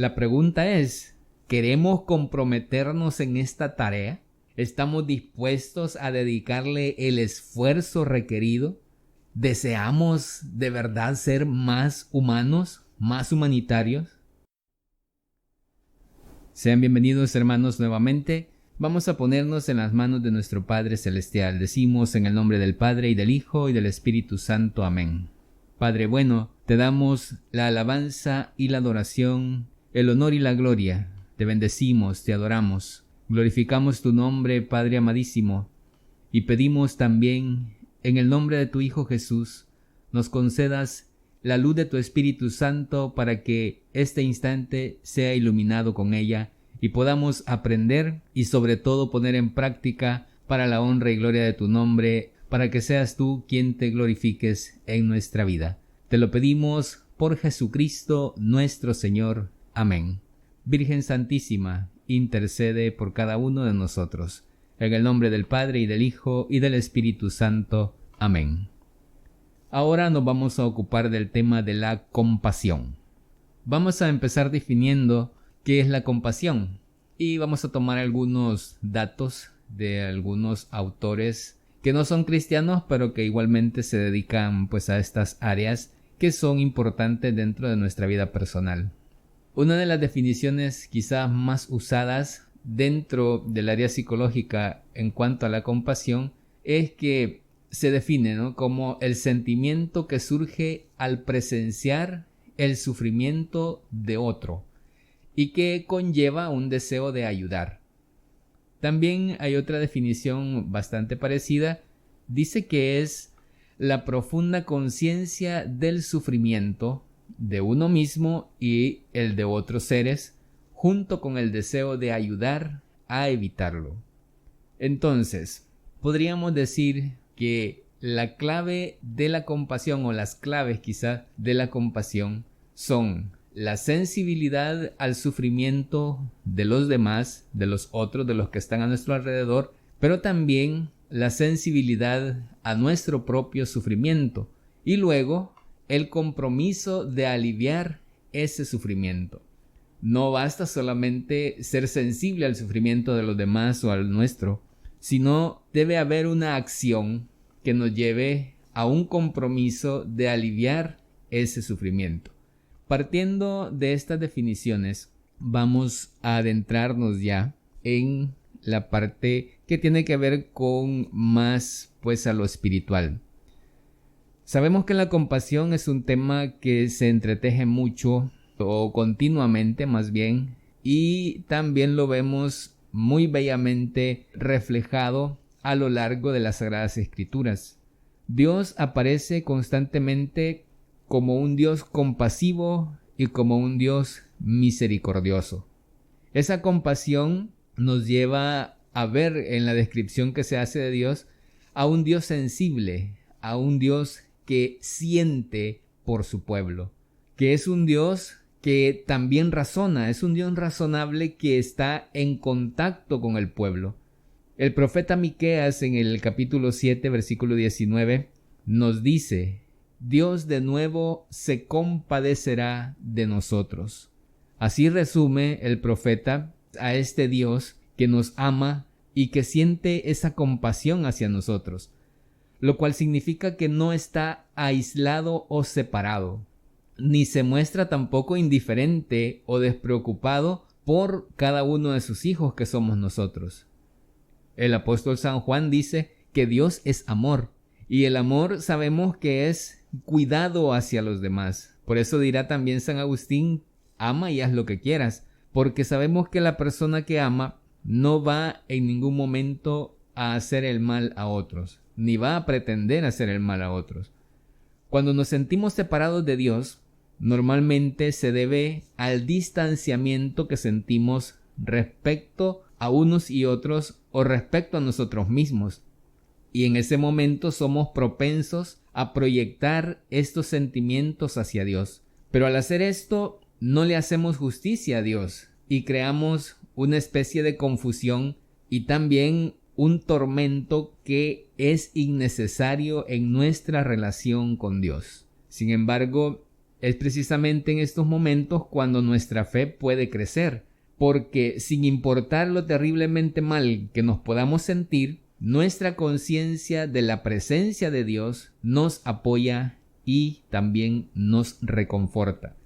La pregunta es, ¿queremos comprometernos en esta tarea? ¿Estamos dispuestos a dedicarle el esfuerzo requerido? ¿Deseamos de verdad ser más humanos, más humanitarios? Sean bienvenidos, hermanos, nuevamente. Vamos a ponernos en las manos de nuestro Padre Celestial. Decimos en el nombre del Padre y del Hijo y del Espíritu Santo. Amén. Padre bueno, te damos la alabanza y la adoración, el honor y la gloria. Te bendecimos, te adoramos. Glorificamos tu nombre, Padre amadísimo, y pedimos también, en el nombre de tu Hijo Jesús, nos concedas la luz de tu Espíritu Santo para que este instante sea iluminado con ella y podamos aprender y sobre todo poner en práctica para la honra y gloria de tu nombre, para que seas tú quien te glorifiques en nuestra vida. Te lo pedimos por Jesucristo nuestro Señor. Amén. Virgen Santísima, intercede por cada uno de nosotros. En el nombre del Padre y del Hijo y del Espíritu Santo. Amén. Ahora nos vamos a ocupar del tema de la compasión. Vamos a empezar definiendo qué es la compasión y vamos a tomar algunos datos de algunos autores que no son cristianos, pero que igualmente se dedican a estas áreas que son importantes dentro de nuestra vida personal. Una de las definiciones quizás más usadas dentro del área psicológica en cuanto a la compasión es que se define, como el sentimiento que surge al presenciar el sufrimiento de otro y que conlleva un deseo de ayudar. También hay otra definición bastante parecida. Dice que es la profunda conciencia del sufrimiento de uno mismo y el de otros seres, junto con el deseo de ayudar a evitarlo. Entonces, podríamos decir que la clave de la compasión, o las claves quizás de la compasión, son la sensibilidad al sufrimiento de los demás, de los otros, de los que están a nuestro alrededor, pero también la sensibilidad a nuestro propio sufrimiento y luego el compromiso de aliviar ese sufrimiento. No basta solamente ser sensible al sufrimiento de los demás o al nuestro, sino debe haber una acción que nos lleve a un compromiso de aliviar ese sufrimiento. Partiendo de estas definiciones, vamos a adentrarnos ya en la parte que tiene que ver con más a lo espiritual. Sabemos que la compasión es un tema que se entreteje mucho o continuamente más bien, y también lo vemos muy bellamente reflejado a lo largo de las Sagradas Escrituras. Dios aparece constantemente como un Dios compasivo y como un Dios misericordioso. Esa compasión nos lleva a ver en la descripción que se hace de Dios a un Dios sensible, a un Dios que siente por su pueblo, que es un Dios que también razona, es un Dios razonable que está en contacto con el pueblo. El profeta Miqueas en el capítulo 7, versículo 19, nos dice: Dios de nuevo se compadecerá de nosotros. Así resume el profeta a este Dios que nos ama y que siente esa compasión hacia nosotros, lo cual significa que no está aislado o separado, ni se muestra tampoco indiferente o despreocupado por cada uno de sus hijos que somos nosotros. El apóstol San Juan dice que Dios es amor, y el amor sabemos que es cuidado hacia los demás. Por eso dirá también San Agustín: ama y haz lo que quieras, porque sabemos que la persona que ama no va en ningún momento a hacer el mal a otros, ni va a pretender hacer el mal a otros. Cuando nos sentimos separados de Dios, normalmente se debe al distanciamiento que sentimos respecto a unos y otros o respecto a nosotros mismos. Y en ese momento somos propensos a proyectar estos sentimientos hacia Dios. Pero al hacer esto, no le hacemos justicia a Dios y creamos una especie de confusión y también un tormento que es innecesario en nuestra relación con Dios. Sin embargo, es precisamente en estos momentos cuando nuestra fe puede crecer, porque sin importar lo terriblemente mal que nos podamos sentir, nuestra conciencia de la presencia de Dios nos apoya y también nos reconforta.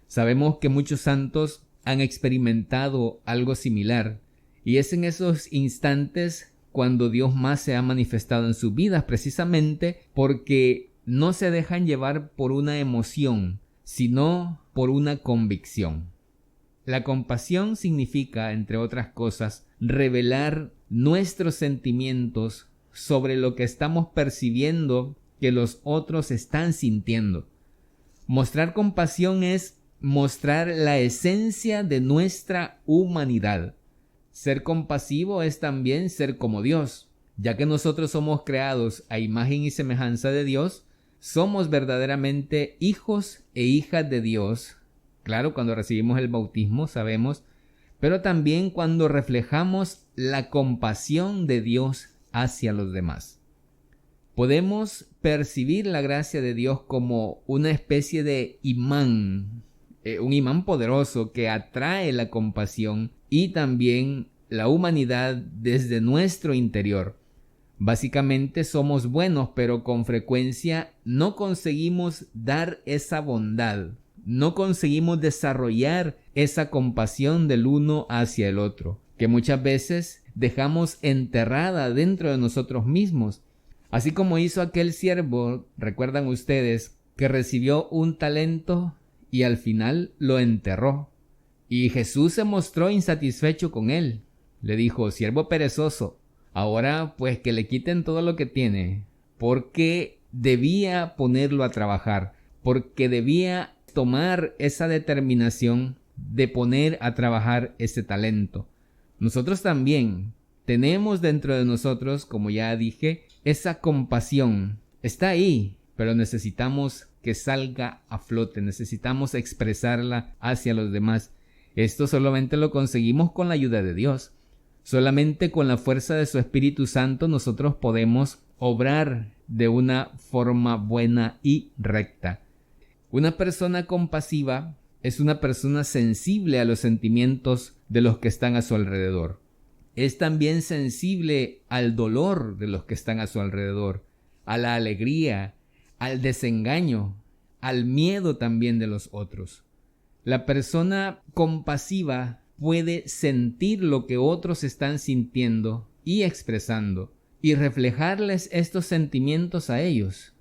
Sabemos que muchos santos han experimentado algo similar, y es en esos instantes cuando Dios más se ha manifestado en sus vidas, precisamente porque no se dejan llevar por una emoción, sino por una convicción. La compasión significa, entre otras cosas, revelar nuestros sentimientos sobre lo que estamos percibiendo que los otros están sintiendo. Mostrar compasión es mostrar la esencia de nuestra humanidad. Ser compasivo es también ser como Dios. Ya que nosotros somos creados a imagen y semejanza de Dios, somos verdaderamente hijos e hijas de Dios. Claro, cuando recibimos el bautismo, sabemos, pero también cuando reflejamos la compasión de Dios hacia los demás. Podemos percibir la gracia de Dios como una especie de imán, un imán poderoso que atrae la compasión y también la humanidad desde nuestro interior. Básicamente somos buenos, pero con frecuencia no conseguimos dar esa bondad, no conseguimos desarrollar esa compasión del uno hacia el otro, que muchas veces dejamos enterrada dentro de nosotros mismos. Así como hizo aquel siervo, recuerdan ustedes, que recibió un talento y al final lo enterró. Y Jesús se mostró insatisfecho con él. Le dijo: siervo perezoso, ahora pues que le quiten todo lo que tiene, porque debía ponerlo a trabajar, porque debía tomar esa determinación de poner a trabajar ese talento. Nosotros también tenemos dentro de nosotros, como ya dije, esa compasión. Está ahí, pero necesitamos que salga a flote, necesitamos expresarla hacia los demás. Esto solamente lo conseguimos con la ayuda de Dios. Solamente con la fuerza de su Espíritu Santo nosotros podemos obrar de una forma buena y recta. Una persona compasiva es una persona sensible a los sentimientos de los que están a su alrededor. Es también sensible al dolor de los que están a su alrededor, a la alegría, al desengaño, al miedo también de los otros. La persona compasiva puede sentir lo que otros están sintiendo y expresando y reflejarles estos sentimientos a ellos.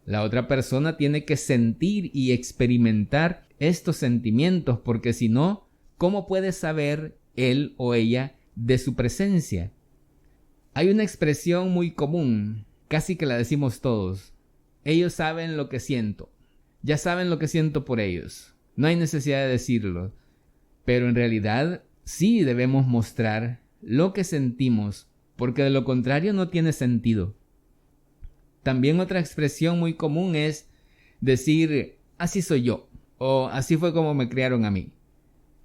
La otra persona tiene que sentir y experimentar estos sentimientos, porque si no, ¿cómo puede saber él o ella de su presencia? Hay una expresión muy común, casi que la decimos todos: ellos saben lo que siento, ya saben lo que siento por ellos, no hay necesidad de decirlo. Pero en realidad sí debemos mostrar lo que sentimos, porque de lo contrario no tiene sentido. También otra expresión muy común es decir: así soy yo, o así fue como me criaron a mí.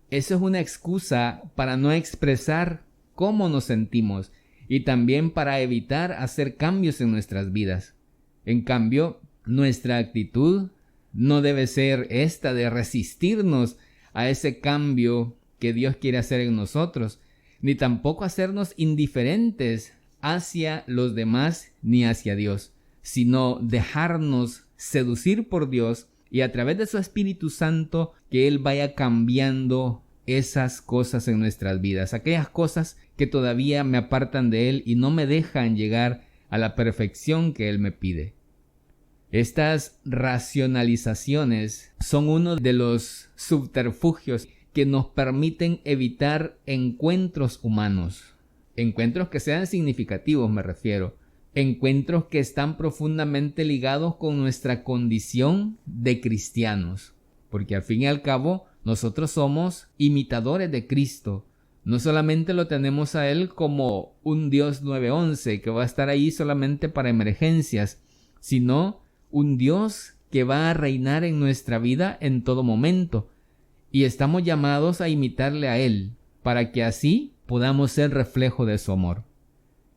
Eso es una excusa para no expresar cómo nos sentimos y también para evitar hacer cambios en nuestras vidas. En cambio, nuestra actitud no debe ser esta de resistirnos a ese cambio que Dios quiere hacer en nosotros, ni tampoco hacernos indiferentes hacia los demás ni hacia Dios, sino dejarnos seducir por Dios y a través de su Espíritu Santo que Él vaya cambiando esas cosas en nuestras vidas, aquellas cosas que todavía me apartan de Él y no me dejan llegar a la perfección que Él me pide. Estas racionalizaciones son uno de los subterfugios que nos permiten evitar encuentros humanos, encuentros que sean significativos, me refiero, encuentros que están profundamente ligados con nuestra condición de cristianos, porque al fin y al cabo nosotros somos imitadores de Cristo. No solamente lo tenemos a Él como un Dios 911 que va a estar ahí solamente para emergencias, sino un Dios que va a reinar en nuestra vida en todo momento, y estamos llamados a imitarle a Él, para que así podamos ser reflejo de su amor.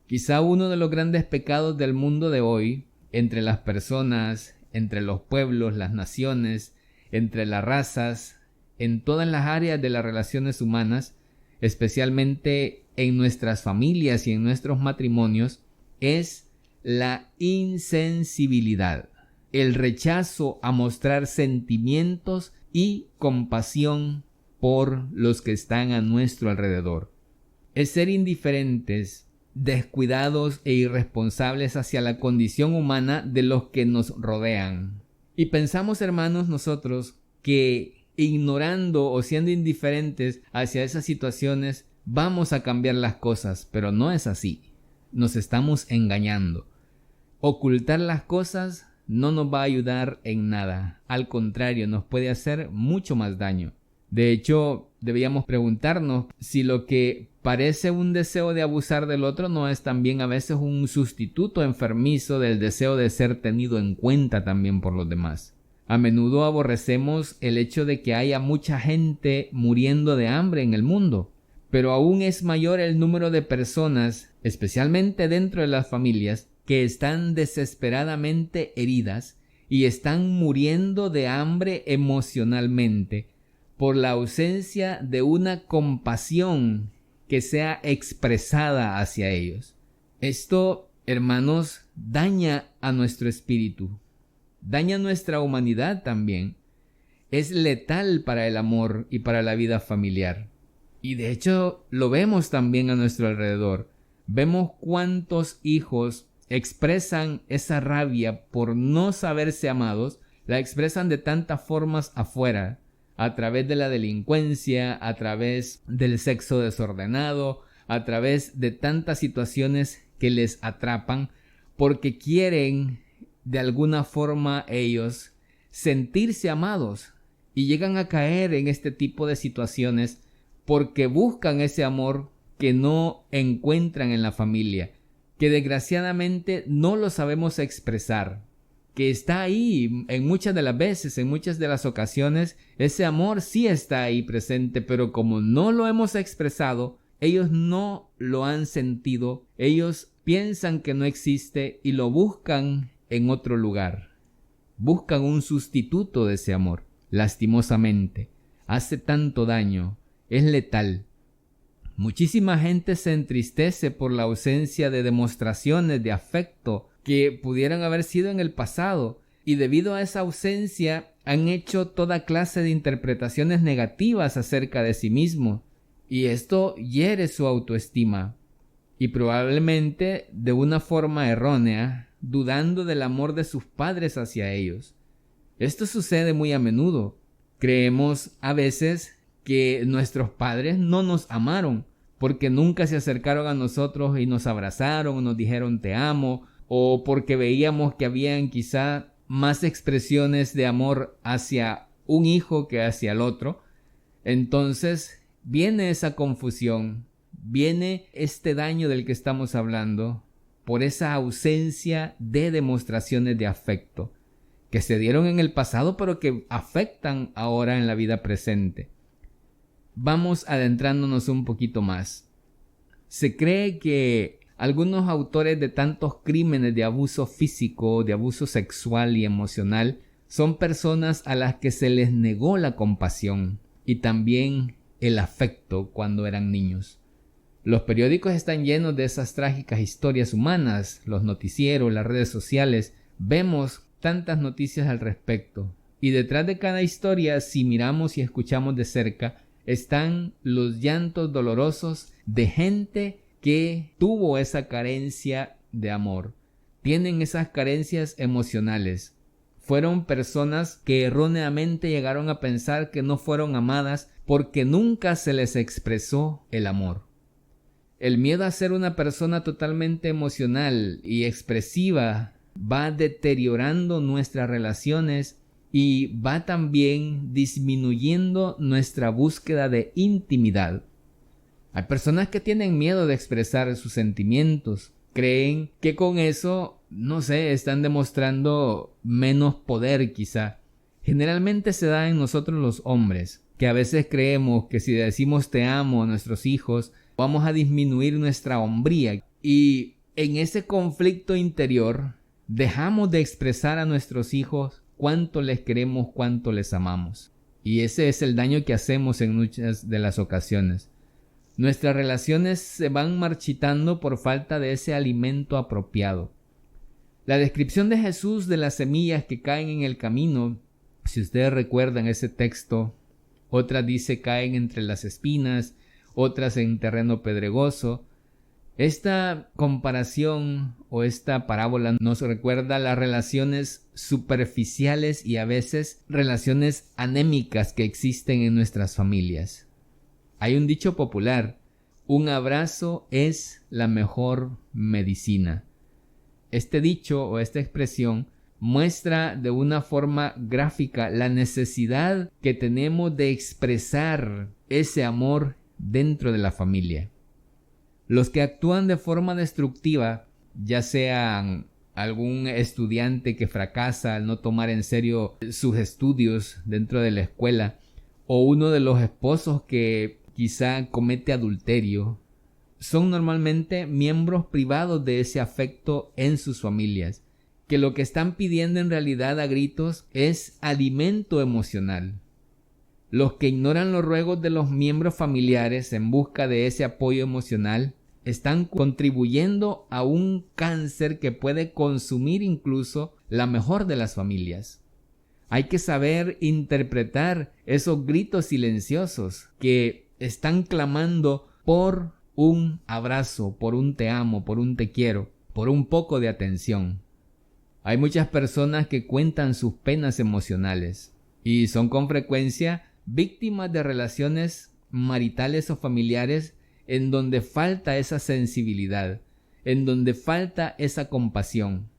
Quizá uno de los grandes pecados del mundo de hoy, entre las personas, entre los pueblos, las naciones, entre las razas, en todas las áreas de las relaciones humanas, especialmente en nuestras familias y en nuestros matrimonios, es la insensibilidad, el rechazo a mostrar sentimientos y compasión por los que están a nuestro alrededor. Es ser indiferentes, descuidados e irresponsables hacia la condición humana de los que nos rodean. Y pensamos, hermanos, nosotros que ignorando o siendo indiferentes hacia esas situaciones vamos a cambiar las cosas, pero no es así. Nos estamos engañando. Ocultar las cosas no nos va a ayudar en nada. Al contrario, nos puede hacer mucho más daño. De hecho, deberíamos preguntarnos si lo que parece un deseo de abusar del otro no es también a veces un sustituto enfermizo del deseo de ser tenido en cuenta también por los demás. A menudo aborrecemos el hecho de que haya mucha gente muriendo de hambre en el mundo, pero aún es mayor el número de personas, especialmente dentro de las familias, que están desesperadamente heridas y están muriendo de hambre emocionalmente por la ausencia de una compasión que sea expresada hacia ellos. Esto, hermanos, daña a nuestro espíritu, daña nuestra humanidad también. Es letal para el amor y para la vida familiar. Y de hecho lo vemos también a nuestro alrededor. Vemos cuántos hijos expresan esa rabia por no saberse amados, la expresan de tantas formas afuera, a través de la delincuencia, a través del sexo desordenado, a través de tantas situaciones que les atrapan, porque quieren de alguna forma ellos sentirse amados y llegan a caer en este tipo de situaciones porque buscan ese amor que no encuentran en la familia, que desgraciadamente no lo sabemos expresar, que está ahí en muchas de las veces, en muchas de las ocasiones, ese amor sí está ahí presente, pero como no lo hemos expresado, ellos no lo han sentido, ellos piensan que no existe y lo buscan en otro lugar. Buscan un sustituto de ese amor. Lastimosamente, hace tanto daño, es letal. Muchísima gente se entristece por la ausencia de demostraciones de afecto que pudieran haber sido en el pasado, y debido a esa ausencia han hecho toda clase de interpretaciones negativas acerca de sí mismos, y esto hiere su autoestima, y probablemente de una forma errónea, dudando del amor de sus padres hacia ellos. Esto sucede muy a menudo. Creemos a veces que nuestros padres no nos amaron porque nunca se acercaron a nosotros y nos abrazaron o nos dijeron te amo, o porque veíamos que habían quizá más expresiones de amor hacia un hijo que hacia el otro. Entonces viene esa confusión, viene este daño del que estamos hablando por esa ausencia de demostraciones de afecto que se dieron en el pasado pero que afectan ahora en la vida presente. Vamos adentrándonos un poquito más. Se cree que algunos autores de tantos crímenes de abuso físico, de abuso sexual y emocional son personas a las que se les negó la compasión y también el afecto cuando eran niños. Los periódicos están llenos de esas trágicas historias humanas, los noticieros, las redes sociales, vemos tantas noticias al respecto. Y detrás de cada historia, si miramos y escuchamos de cerca, están los llantos dolorosos de gente que tuvo esa carencia de amor. Tienen esas carencias emocionales. Fueron personas que erróneamente llegaron a pensar que no fueron amadas porque nunca se les expresó el amor. El miedo a ser una persona totalmente emocional y expresiva va deteriorando nuestras relaciones y va también disminuyendo nuestra búsqueda de intimidad. Hay personas que tienen miedo de expresar sus sentimientos. Creen que con eso, están demostrando menos poder quizá. Generalmente se da en nosotros los hombres, que a veces creemos que si decimos te amo a nuestros hijos, vamos a disminuir nuestra hombría. Y en ese conflicto interior, dejamos de expresar a nuestros hijos cuánto les queremos, cuánto les amamos. Y ese es el daño que hacemos en muchas de las ocasiones. Nuestras relaciones se van marchitando por falta de ese alimento apropiado. La descripción de Jesús de las semillas que caen en el camino, si ustedes recuerdan ese texto, otras dice caen entre las espinas, otras en terreno pedregoso. Esta comparación o esta parábola nos recuerda las relaciones superficiales y a veces relaciones anémicas que existen en nuestras familias. Hay un dicho popular: un abrazo es la mejor medicina. Este dicho o esta expresión muestra de una forma gráfica la necesidad que tenemos de expresar ese amor dentro de la familia. Los que actúan de forma destructiva, ya sean algún estudiante que fracasa al no tomar en serio sus estudios dentro de la escuela, o uno de los esposos que quizá comete adulterio, son normalmente miembros privados de ese afecto en sus familias, que lo que están pidiendo en realidad a gritos es alimento emocional. Los que ignoran los ruegos de los miembros familiares en busca de ese apoyo emocional están contribuyendo a un cáncer que puede consumir incluso la mejor de las familias. Hay que saber interpretar esos gritos silenciosos que están clamando por un abrazo, por un te amo, por un te quiero, por un poco de atención. Hay muchas personas que cuentan sus penas emocionales y son con frecuencia víctimas de relaciones maritales o familiares en donde falta esa sensibilidad, en donde falta esa compasión.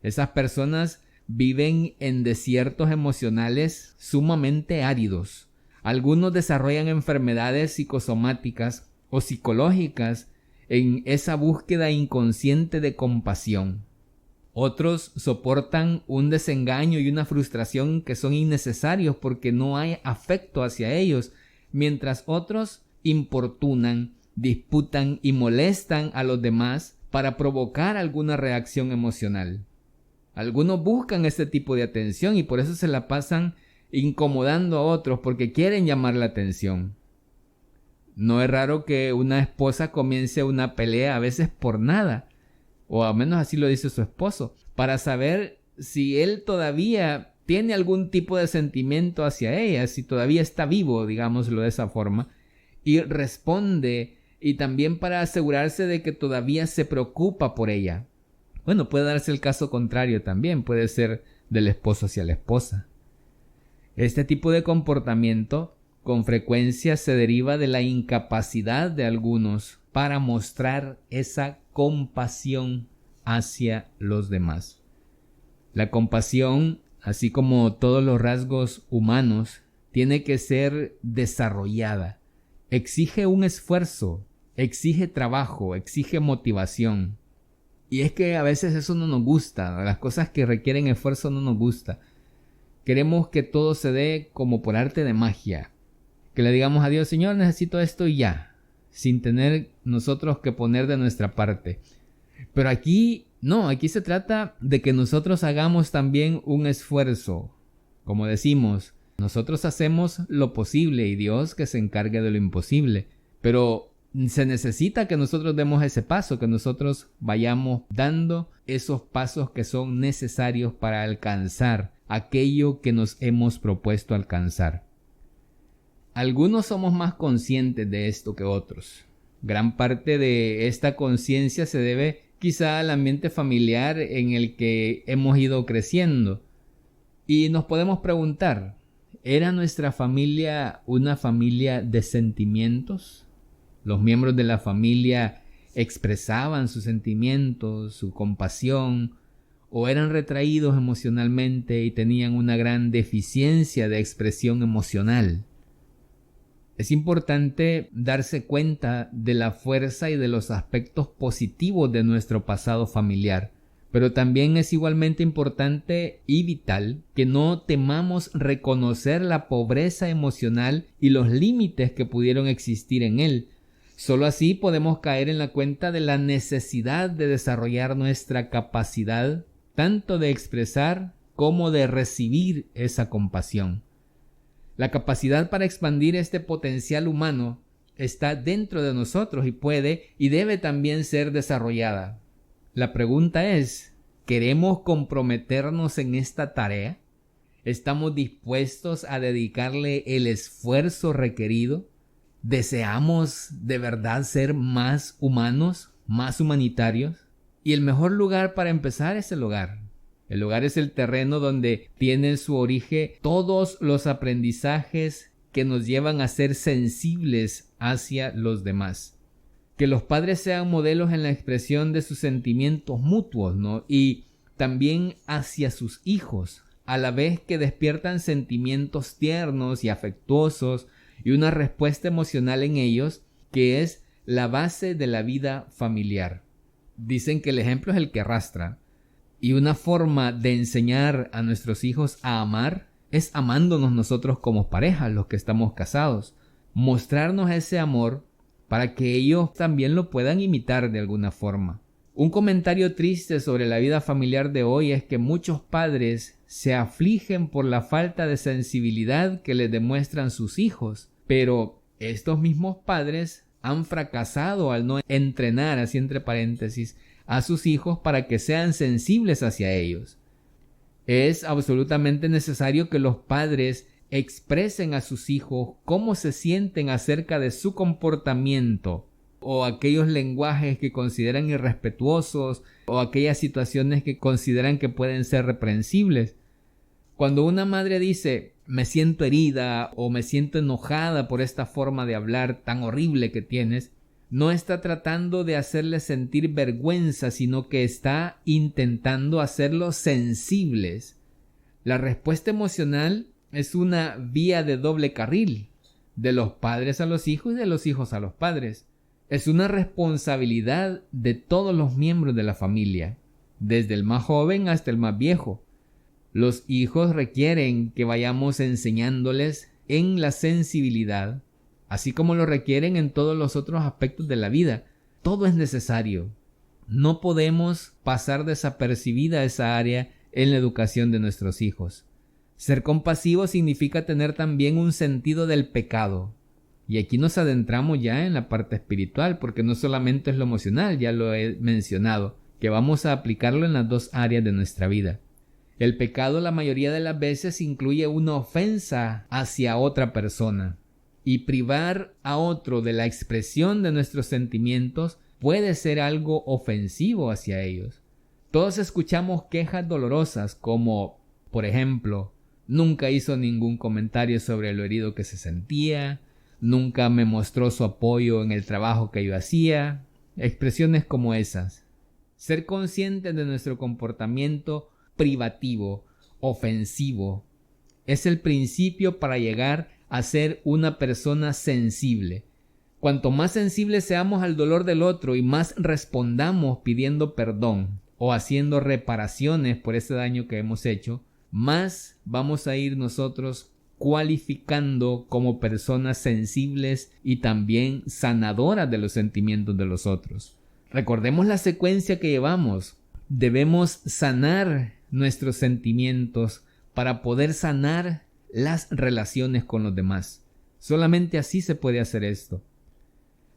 Esas personas viven en desiertos emocionales sumamente áridos. Algunos desarrollan enfermedades psicosomáticas o psicológicas en esa búsqueda inconsciente de compasión. Otros soportan un desengaño y una frustración que son innecesarios porque no hay afecto hacia ellos, mientras otros importunan, disputan y molestan a los demás para provocar alguna reacción emocional. Algunos buscan este tipo de atención y por eso se la pasan incomodando a otros porque quieren llamar la atención. No es raro que una esposa comience una pelea a veces por nada, o al menos así lo dice su esposo, para saber si él todavía tiene algún tipo de sentimiento hacia ella, si todavía está vivo, digámoslo de esa forma, y responde, y también para asegurarse de que todavía se preocupa por ella. Bueno, puede darse el caso contrario también, puede ser del esposo hacia la esposa. Este tipo de comportamiento con frecuencia se deriva de la incapacidad de algunos para mostrar esa compasión hacia los demás. La compasión, así como todos los rasgos humanos, tiene que ser desarrollada. Exige un esfuerzo, exige trabajo, exige motivación. Y es que a veces eso no nos gusta, las cosas que requieren esfuerzo no nos gusta. Queremos que todo se dé como por arte de magia. Que le digamos a Dios: Señor, necesito esto y ya, sin tener nosotros que poner de nuestra parte. Pero aquí no, aquí se trata de que nosotros hagamos también un esfuerzo. Como decimos, nosotros hacemos lo posible y Dios que se encargue de lo imposible. Pero se necesita que nosotros demos ese paso, que nosotros vayamos dando esos pasos que son necesarios para alcanzar aquello que nos hemos propuesto alcanzar. Algunos somos más conscientes de esto que otros. Gran parte de esta conciencia se debe quizá al ambiente familiar en el que hemos ido creciendo. Y nos podemos preguntar, ¿era nuestra familia una familia de sentimientos? ¿Los miembros de la familia expresaban sus sentimientos, su compasión, o eran retraídos emocionalmente y tenían una gran deficiencia de expresión emocional? Es importante darse cuenta de la fuerza y de los aspectos positivos de nuestro pasado familiar, pero también es igualmente importante y vital que no temamos reconocer la pobreza emocional y los límites que pudieron existir en él. Solo así podemos caer en la cuenta de la necesidad de desarrollar nuestra capacidad tanto de expresar como de recibir esa compasión. La capacidad para expandir este potencial humano está dentro de nosotros y puede y debe también ser desarrollada. La pregunta es, ¿queremos comprometernos en esta tarea? ¿Estamos dispuestos a dedicarle el esfuerzo requerido? ¿Deseamos de verdad ser más humanos, más humanitarios? Y el mejor lugar para empezar es el hogar. El hogar es el terreno donde tienen su origen todos los aprendizajes que nos llevan a ser sensibles hacia los demás. Que los padres sean modelos en la expresión de sus sentimientos mutuos, ¿no? Y también hacia sus hijos, a la vez que despiertan sentimientos tiernos y afectuosos y una respuesta emocional en ellos, que es la base de la vida familiar. Dicen que el ejemplo es el que arrastra. Y una forma de enseñar a nuestros hijos a amar es amándonos nosotros como pareja, los que estamos casados. Mostrarnos ese amor para que ellos también lo puedan imitar de alguna forma. Un comentario triste sobre la vida familiar de hoy es que muchos padres se afligen por la falta de sensibilidad que les demuestran sus hijos, pero estos mismos padres han fracasado al no entrenar, así entre paréntesis, a sus hijos para que sean sensibles hacia ellos. Es absolutamente necesario que los padres expresen a sus hijos cómo se sienten acerca de su comportamiento o aquellos lenguajes que consideran irrespetuosos o aquellas situaciones que consideran que pueden ser reprensibles. Cuando una madre dice me siento herida o me siento enojada por esta forma de hablar tan horrible que tienes, no está tratando de hacerles sentir vergüenza, sino que está intentando hacerlos sensibles. La respuesta emocional es una vía de doble carril, de los padres a los hijos y de los hijos a los padres. Es una responsabilidad de todos los miembros de la familia, desde el más joven hasta el más viejo. Los hijos requieren que vayamos enseñándoles en la sensibilidad, así como lo requieren en todos los otros aspectos de la vida. Todo es necesario. No podemos pasar desapercibida esa área en la educación de nuestros hijos. Ser compasivo significa tener también un sentido del pecado. Y aquí nos adentramos ya en la parte espiritual, porque no solamente es lo emocional, ya lo he mencionado, que vamos a aplicarlo en las dos áreas de nuestra vida. El pecado la mayoría de las veces incluye una ofensa hacia otra persona. Y privar a otro de la expresión de nuestros sentimientos puede ser algo ofensivo hacia ellos. Todos escuchamos quejas dolorosas como, por ejemplo, nunca hizo ningún comentario sobre lo herido que se sentía, nunca me mostró su apoyo en el trabajo que yo hacía, expresiones como esas. Ser conscientes de nuestro comportamiento privativo, ofensivo, es el principio para llegar a ser una persona sensible. Cuanto más sensibles seamos al dolor del otro y más respondamos pidiendo perdón o haciendo reparaciones por ese daño que hemos hecho, más vamos a ir nosotros cualificando como personas sensibles y también sanadoras de los sentimientos de los otros. Recordemos la secuencia que llevamos. Debemos sanar nuestros sentimientos para poder sanar las relaciones con los demás. Solamente así se puede hacer esto.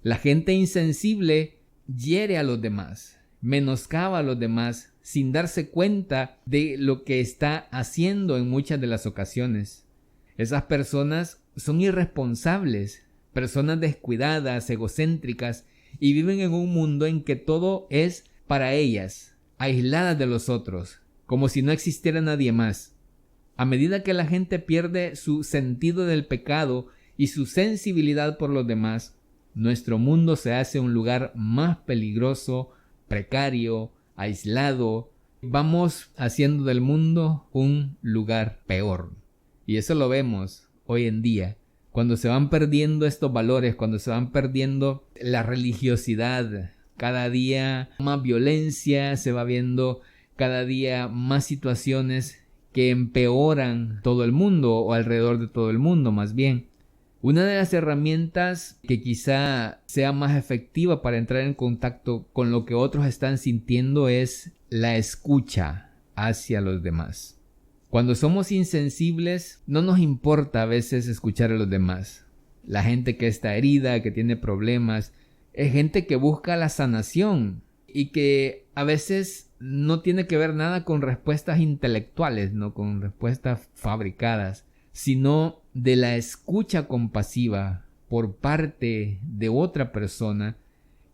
La gente insensible hiere a los demás, menoscaba a los demás sin darse cuenta de lo que está haciendo en muchas de las ocasiones. Esas personas son irresponsables, personas descuidadas, egocéntricas y viven en un mundo en que todo es para ellas, aisladas de los otros, como si no existiera nadie más. A medida que la gente pierde su sentido del pecado y su sensibilidad por los demás, nuestro mundo se hace un lugar más peligroso, precario, aislado. Vamos haciendo del mundo un lugar peor. Y eso lo vemos hoy en día, cuando se van perdiendo estos valores, cuando se van perdiendo la religiosidad. Cada día más violencia, se va viendo cada día más situaciones que empeoran todo el mundo o alrededor de todo el mundo más bien. Una de las herramientas que quizá sea más efectiva para entrar en contacto con lo que otros están sintiendo es la escucha hacia los demás. Cuando somos insensibles, no nos importa a veces escuchar a los demás. La gente que está herida, que tiene problemas, es gente que busca la sanación y que a veces no tiene que ver nada con respuestas intelectuales, no con respuestas fabricadas, sino de la escucha compasiva por parte de otra persona,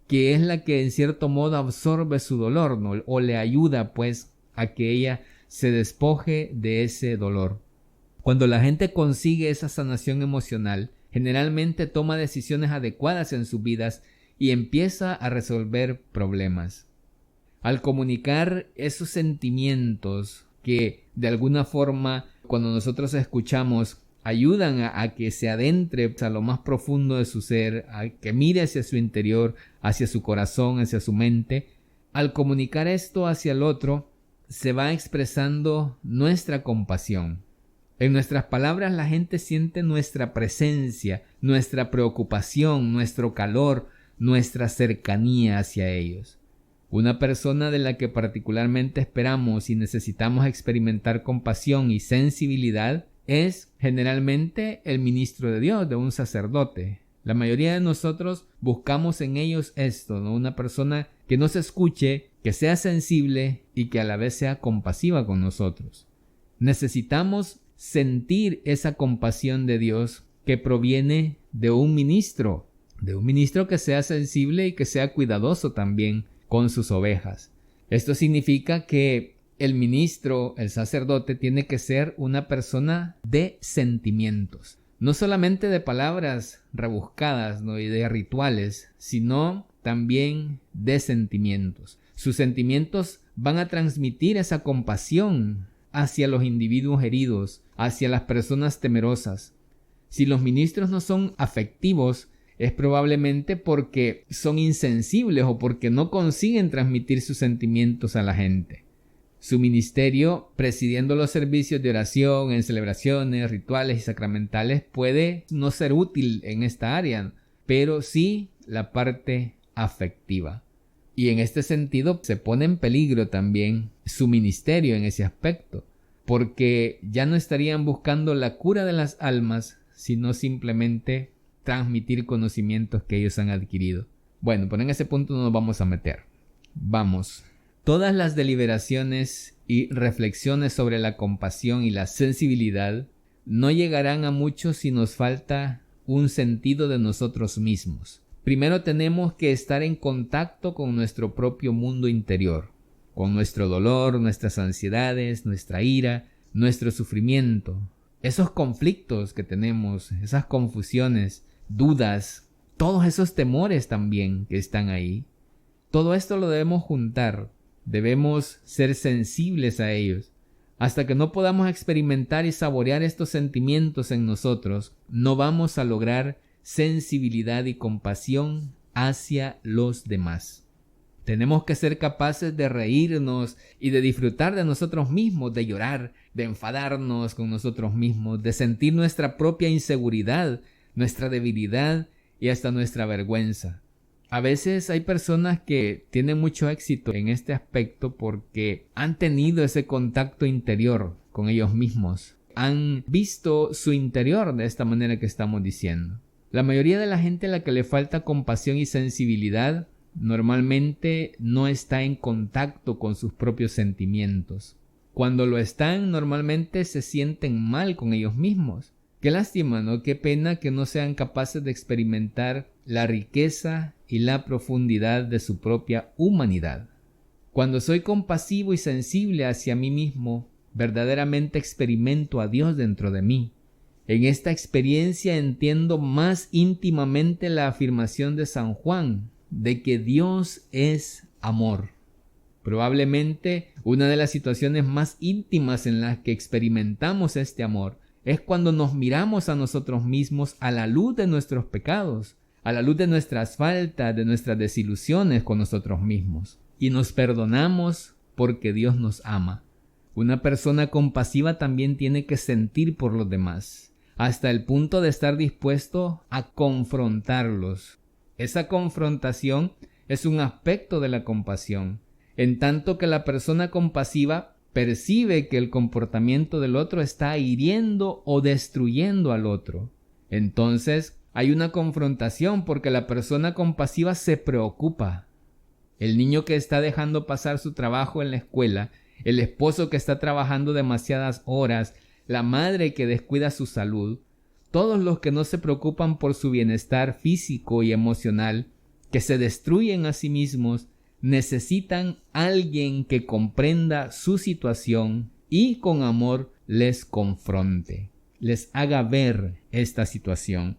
que es la que en cierto modo absorbe su dolor, ¿no? O le ayuda pues a que ella se despoje de ese dolor. Cuando la gente consigue esa sanación emocional, generalmente toma decisiones adecuadas en sus vidas y empieza a resolver problemas. Al comunicar esos sentimientos que de alguna forma cuando nosotros escuchamos ayudan a que se adentre a lo más profundo de su ser, a que mire hacia su interior, hacia su corazón, hacia su mente, al comunicar esto hacia el otro, se va expresando nuestra compasión. En nuestras palabras la gente siente nuestra presencia, nuestra preocupación, nuestro calor, nuestra cercanía hacia ellos. Una persona de la que particularmente esperamos y necesitamos experimentar compasión y sensibilidad es generalmente el ministro de Dios, de un sacerdote. La mayoría de nosotros buscamos en ellos esto, ¿no? Una persona que nos escuche, que sea sensible y que a la vez sea compasiva con nosotros. Necesitamos sentir esa compasión de Dios que proviene de un ministro que sea sensible y que sea cuidadoso también con sus ovejas. Esto significa que el ministro, el sacerdote, tiene que ser una persona de sentimientos. No solamente de palabras rebuscadas, ¿no? Y de rituales, sino también de sentimientos. Sus sentimientos van a transmitir esa compasión hacia los individuos heridos, hacia las personas temerosas. Si los ministros no son afectivos, es probablemente porque son insensibles o porque no consiguen transmitir sus sentimientos a la gente. Su ministerio, presidiendo los servicios de oración en celebraciones, rituales y sacramentales, puede no ser útil en esta área, pero sí la parte afectiva. Y en este sentido se pone en peligro también su ministerio en ese aspecto, porque ya no estarían buscando la cura de las almas, sino simplemente transmitir conocimientos que ellos han adquirido. Bueno, pero en ese punto no nos vamos a meter. Vamos. Todas las deliberaciones y reflexiones sobre la compasión y la sensibilidad no llegarán a muchos si nos falta un sentido de nosotros mismos. Primero tenemos que estar en contacto con nuestro propio mundo interior, con nuestro dolor, nuestras ansiedades, nuestra ira, nuestro sufrimiento, esos conflictos que tenemos, esas confusiones, dudas, todos esos temores también que están ahí. Todo esto lo debemos juntar. Debemos ser sensibles a ellos. Hasta que no podamos experimentar y saborear estos sentimientos en nosotros, no vamos a lograr sensibilidad y compasión hacia los demás. Tenemos que ser capaces de reírnos y de disfrutar de nosotros mismos, de llorar, de enfadarnos con nosotros mismos, de sentir nuestra propia inseguridad, nuestra debilidad y hasta nuestra vergüenza. A veces hay personas que tienen mucho éxito en este aspecto porque han tenido ese contacto interior con ellos mismos. Han visto su interior de esta manera que estamos diciendo. La mayoría de la gente a la que le falta compasión y sensibilidad normalmente no está en contacto con sus propios sentimientos. Cuando lo están, normalmente se sienten mal con ellos mismos. Qué lástima, ¿no? Qué pena que no sean capaces de experimentar la riqueza y la profundidad de su propia humanidad. Cuando soy compasivo y sensible hacia mí mismo, verdaderamente experimento a Dios dentro de mí. En esta experiencia entiendo más íntimamente la afirmación de San Juan, de que Dios es amor. Probablemente una de las situaciones más íntimas en las que experimentamos este amor es cuando nos miramos a nosotros mismos a la luz de nuestros pecados, a la luz de nuestras faltas, de nuestras desilusiones con nosotros mismos, y nos perdonamos porque Dios nos ama. Una persona compasiva también tiene que sentir por los demás, hasta el punto de estar dispuesto a confrontarlos. Esa confrontación es un aspecto de la compasión, en tanto que la persona compasiva percibe que el comportamiento del otro está hiriendo o destruyendo al otro. Entonces hay una confrontación porque la persona compasiva se preocupa. El niño que está dejando pasar su trabajo en la escuela, el esposo que está trabajando demasiadas horas, la madre que descuida su salud, todos los que no se preocupan por su bienestar físico y emocional, que se destruyen a sí mismos, necesitan alguien que comprenda su situación y con amor les confronte, les haga ver esta situación.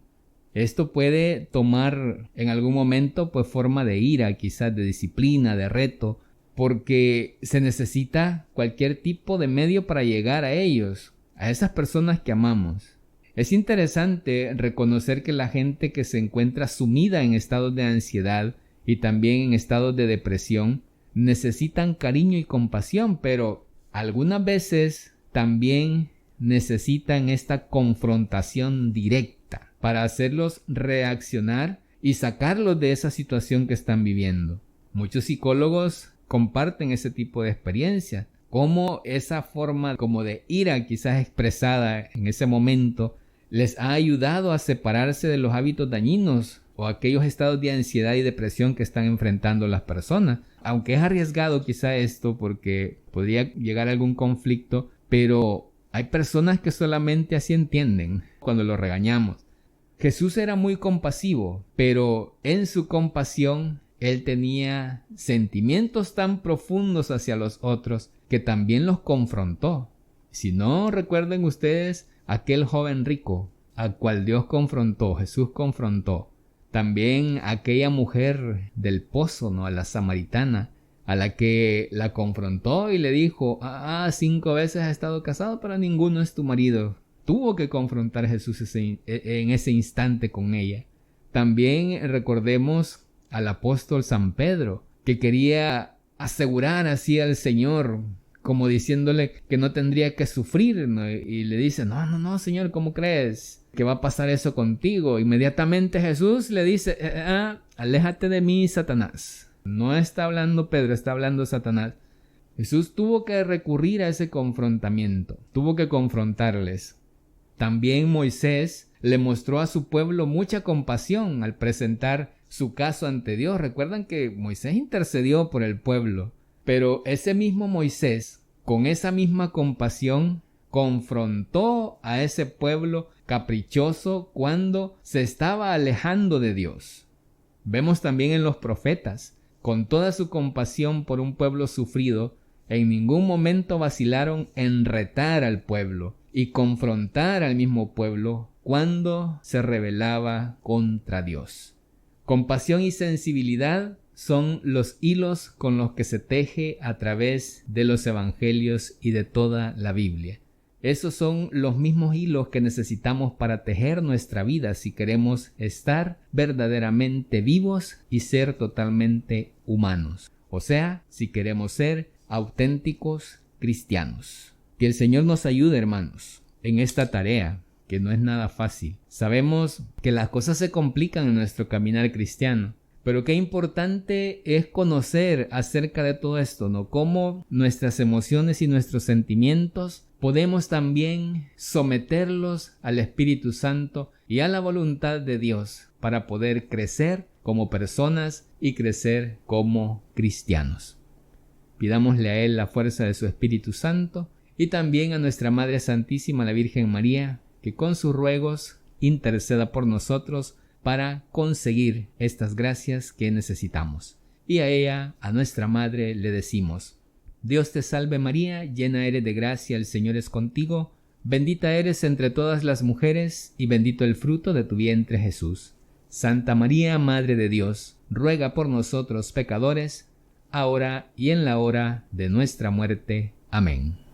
Esto puede tomar en algún momento pues forma de ira, quizás de disciplina, de reto, porque se necesita cualquier tipo de medio para llegar a ellos, a esas personas que amamos. Es interesante reconocer que la gente que se encuentra sumida en estados de ansiedad y también en estados de depresión necesitan cariño y compasión, pero algunas veces también necesitan esta confrontación directa para hacerlos reaccionar y sacarlos de esa situación que están viviendo. Muchos psicólogos comparten ese tipo de experiencias, cómo esa forma como de ira quizás expresada en ese momento les ha ayudado a separarse de los hábitos dañinos o aquellos estados de ansiedad y depresión que están enfrentando las personas. Aunque es arriesgado quizá esto porque podría llegar a algún conflicto, pero hay personas que solamente así entienden cuando lo regañamos. Jesús era muy compasivo, pero en su compasión él tenía sentimientos tan profundos hacia los otros que también los confrontó. Si no recuerden ustedes aquel joven rico al cual Dios confrontó, Jesús confrontó. También aquella mujer del pozo, ¿no? A la samaritana, a la que la confrontó y le dijo, 5 veces has estado casado, pero ninguno es tu marido. Tuvo que confrontar a Jesús en ese instante con ella. También recordemos al apóstol San Pedro, que quería asegurar así al Señor, como diciéndole que no tendría que sufrir, ¿no? Y le dice, no, Señor, ¿cómo crees que va a pasar eso contigo? Inmediatamente Jesús le dice, aléjate de mí, Satanás. No está hablando Pedro, está hablando Satanás. Jesús tuvo que recurrir a ese confrontamiento, tuvo que confrontarles. También Moisés le mostró a su pueblo mucha compasión al presentar su caso ante Dios. Recuerdan que Moisés intercedió por el pueblo, pero ese mismo Moisés, con esa misma compasión, confrontó a ese pueblo caprichoso cuando se estaba alejando de Dios. Vemos también en los profetas, con toda su compasión por un pueblo sufrido, en ningún momento vacilaron en retar al pueblo y confrontar al mismo pueblo cuando se rebelaba contra Dios. Compasión y sensibilidad son los hilos con los que se teje a través de los evangelios y de toda la Biblia. Esos son los mismos hilos que necesitamos para tejer nuestra vida si queremos estar verdaderamente vivos y ser totalmente humanos. O sea, si queremos ser auténticos cristianos. Que el Señor nos ayude, hermanos, en esta tarea, que no es nada fácil. Sabemos que las cosas se complican en nuestro caminar cristiano, pero qué importante es conocer acerca de todo esto, ¿no? Cómo nuestras emociones y nuestros sentimientos podemos también someterlos al Espíritu Santo y a la voluntad de Dios para poder crecer como personas y crecer como cristianos. Pidámosle a Él la fuerza de su Espíritu Santo y también a nuestra Madre Santísima, la Virgen María, que con sus ruegos interceda por nosotros para conseguir estas gracias que necesitamos. Y a ella, a nuestra Madre, le decimos: Dios te salve María, llena eres de gracia, el Señor es contigo, bendita eres entre todas las mujeres, y bendito el fruto de tu vientre Jesús. Santa María, Madre de Dios, ruega por nosotros pecadores, ahora y en la hora de nuestra muerte. Amén.